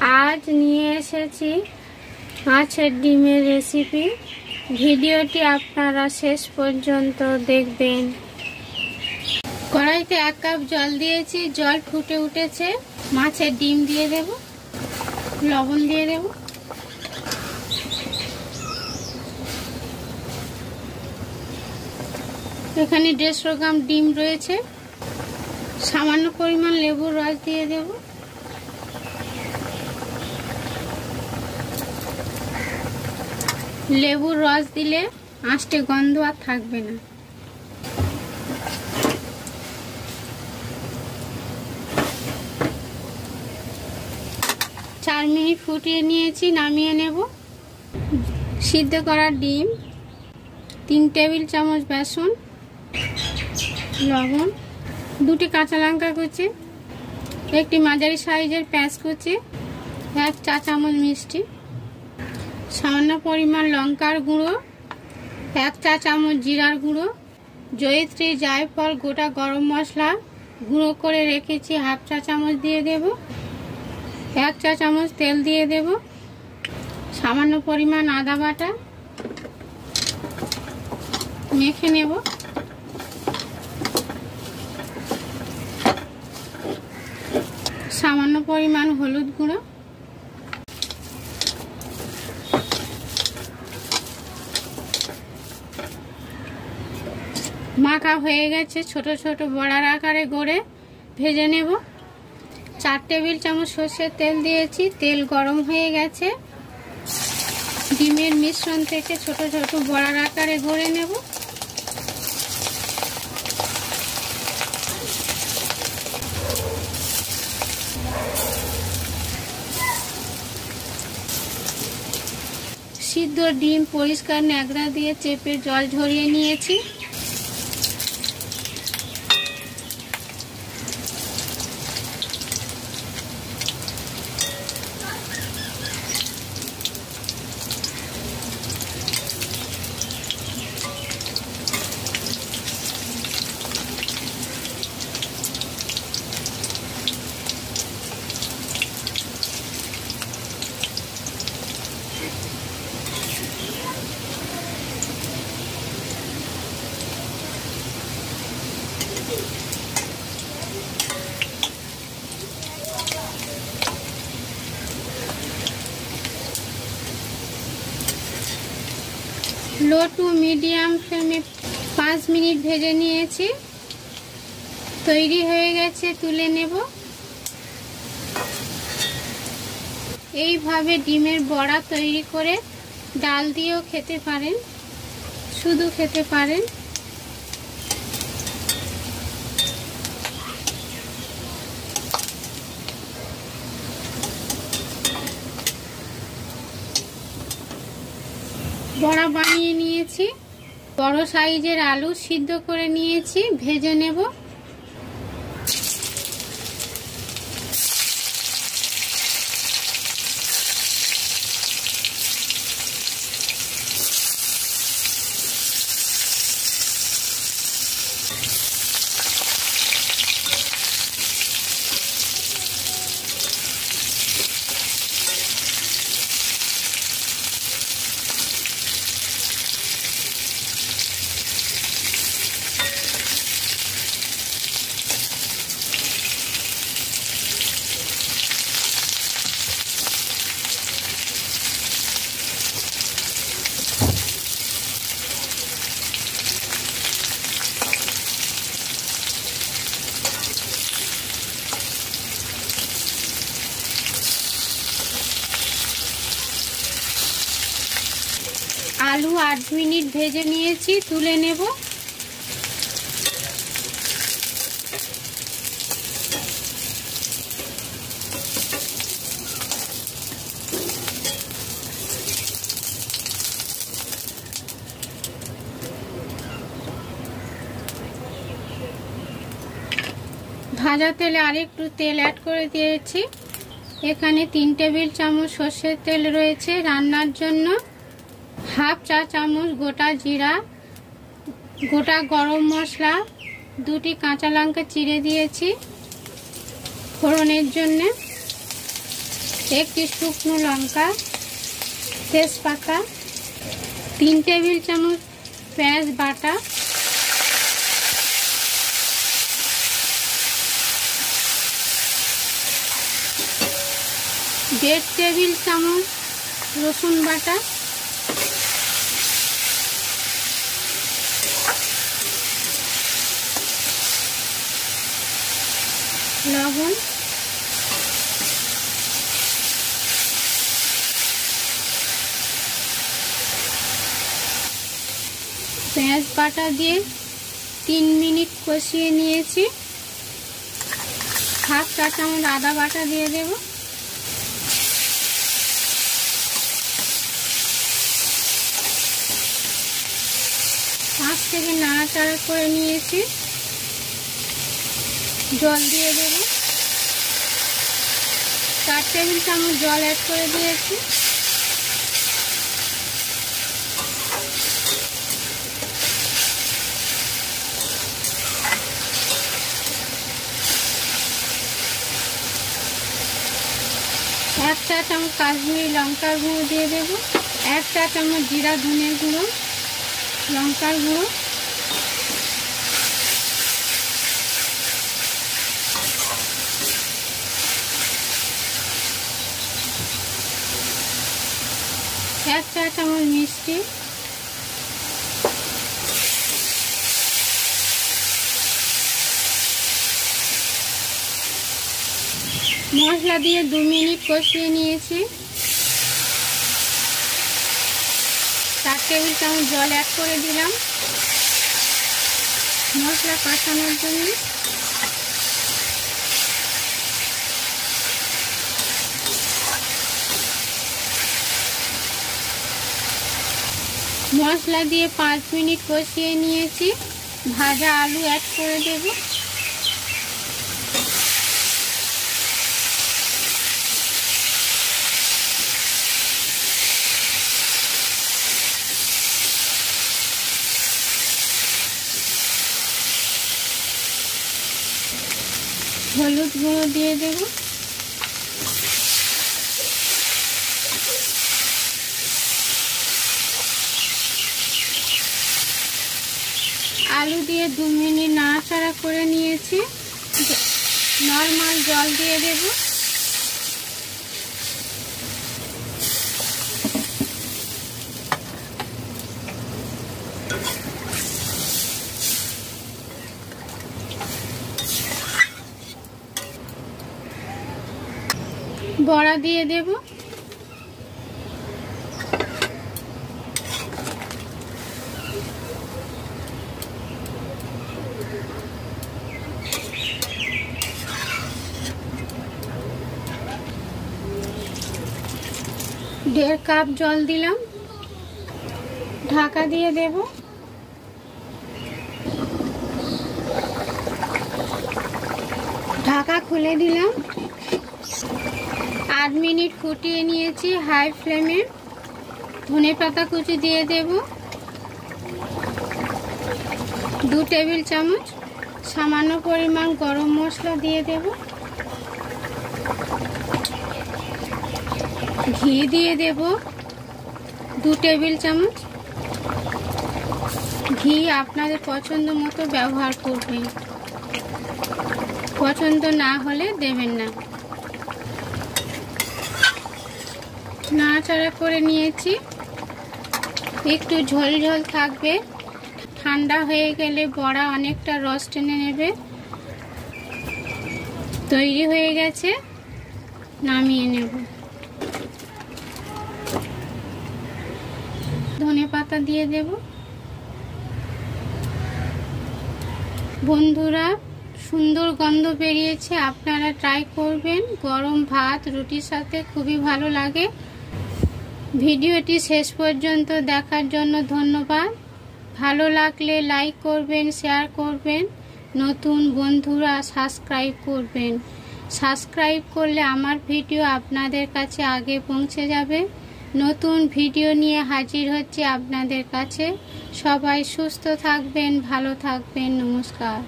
আজ নিয়ে এসেছি মাছের ডিমের রেসিপি। ভিডিওটি আপনারা শেষ পর্যন্ত দেখবেন। কড়াইতে 1 কাপ জল দিয়েছি, জল ফুটে উঠেছে। মাছের ডিম দিয়ে দেব, লবণ দিয়ে দেব, এখানে 150 গ্রাম ডিম রয়েছে। সামান্য পরিমাণ লেবুর রস দিয়ে দেব। লেবুর রস দিলে আঁশটে গন্ধ আর থাকবে না। চার মিনিট ফুটিয়ে নিয়েছি, নামিয়ে নেব। সিদ্ধ করা ডিম, 3 টেবিল চামচ বেসন, লবণ, 2টি কাঁচা লঙ্কা কুচি, একটি মাঝারি সাইজের পেঁয়াজ কুচি, 1 চা চামচ মিষ্টি, সামান্য পরিমাণ লঙ্কার গুঁড়ো, 1 চা চামচ জিরার গুঁড়ো, জয়িত্রী, জায়ফল, গোটা গরম মশলা গুঁড়ো করে রেখেছি 1/2 চা চামচ দিয়ে দেব। 1 চা চামচ তেল দিয়ে দেব। সামান্য পরিমাণ আদা বাটা মেখে নেব। সামান্য পরিমাণ হলুদ গুঁড়ো, মাখা হয়ে গেছে। ছোট ছোট বড়ার আকারে গড়ে ভেজে নেব। 4 টেবিল চামচ সরষের তেল দিয়েছি, তেল গরম হয়ে গেছে। ডিমের মিশ্রণ থেকে ছোট ছোট বড়ার আকারে গড়ে নেব। সিদ্ধ ডিম পরিষ্কার ন্যাকড়া দিয়ে চেপে জল ঝরিয়ে নিয়েছি। লো টু মিডিয়াম ফ্লেমে 5 মিনিট ভেজে নিয়েছি। তৈরি হয়ে গেছে, তুলে নেব। এইভাবে ডিমের বড়া তৈরি করে ডাল দিয়েও খেতে পারেন, শুধু খেতে পারেন। বড়া বানিয়ে নিয়েছি। বড় সাইজের আলু সিদ্ধ করে নিয়েছি, ভেজে নেব। আলু 8 মিনিট ভেজে নিয়েছি, তুলে নেব। ভাজা তেলে আরেকটু তেল অ্যাড করে দিয়েছি। এখানে 3 টেবিল চামচ সরষের তেল রয়েছে রান্নার জন্য। 1/2 চা চামচ গোটা জিরা, গোটা গরম মশলা, 2টি কাঁচা লঙ্কা চিড়ে দিয়েছি ফোড়নের জন্য। একটি শুকনো লঙ্কা, তেজপাতা, 3 টেবিল চামচ পেঁয়াজ বাটা, 1.5 টেবিল চামচ রসুন বাটা, লবণ, পেঁয়াজ বাটা দিয়ে 3 মিনিট কষিয়ে নিয়েছি। 1/2 চা চামচ আদা বাটা দিয়ে দেব। পাঁচ থেকে নাড়াচাড়া করে নিয়েছি। জল দিয়ে দেব। 4 টেবিল চামচ জল অ্যাড করে দিয়েছি। এক চা চামচ কাশ্মীরি লঙ্কার গুঁড়ো দিয়ে দেব। 1 চা চামচ জিরা ধনে গুঁড়ো, লঙ্কার গুঁড়ো, এক চা চামচ মিষ্টি, মশলা দিয়ে 2 মিনিট কষিয়ে নিয়েছি। 4 টেবিল চামচ জল অ্যাড করে দিলাম মশলা কষানোর জন্য। মশলা দিয়ে 5 মিনিট কষিয়ে নিয়েছি। ভাজা আলু অ্যাড করে দেব। হলুদ গুঁড়ো দিয়ে দেব। আলু দিয়ে 2 মিনিট নাড়াচাড়া করে নিয়েছি। নরমাল জল দিয়ে দেব। বড়া দিয়ে দেব। দেড় কাপ জল দিলাম। ঢাকা দিয়ে দেব। ঢাকা খুলে দিলাম। 8 মিনিট ফুটিয়ে নিয়েছি হাই ফ্লেমে। ধনেপাতা কুচি দিয়ে দেব। 2 টেবিল চামচ সামান্য পরিমাণ গরম মশলা দিয়ে দেব। ঘি দিয়ে দেব 2 টেবিল চামচ। ঘি আপনাদের পছন্দ মতো ব্যবহার করবেন, পছন্দ না হলে দেবেন না। নাড়াচাড়া করে নিয়েছি। একটু ঝোল ঝোল থাকবে। ঠান্ডা হয়ে গেলে বড়া অনেকটা রস টেনে নেবে। তৈরি হয়ে গেছে, নামিয়ে নেব। ধনেপাতা দিয়ে দেব। বন্ধুরা, সুন্দর গন্ধ বেরিয়েছে, আপনারা ট্রাই করবেন। গরম ভাত রুটির সাথে খুবই ভালো লাগে। ভিডিওটি শেষ পর্যন্ত দেখার জন্য ধন্যবাদ। ভালো লাগলে লাইক করবেন, শেয়ার করবেন। নতুন বন্ধুরা সাবস্ক্রাইব করবেন। সাবস্ক্রাইব করলে আমার ভিডিও আপনাদের কাছে আগে পৌঁছে যাবে। নতুন ভিডিও নিয়ে হাজির হচ্ছে আপনাদের কাছে। সবাই সুস্থ থাকবেন, ভালো থাকবেন। নমস্কার।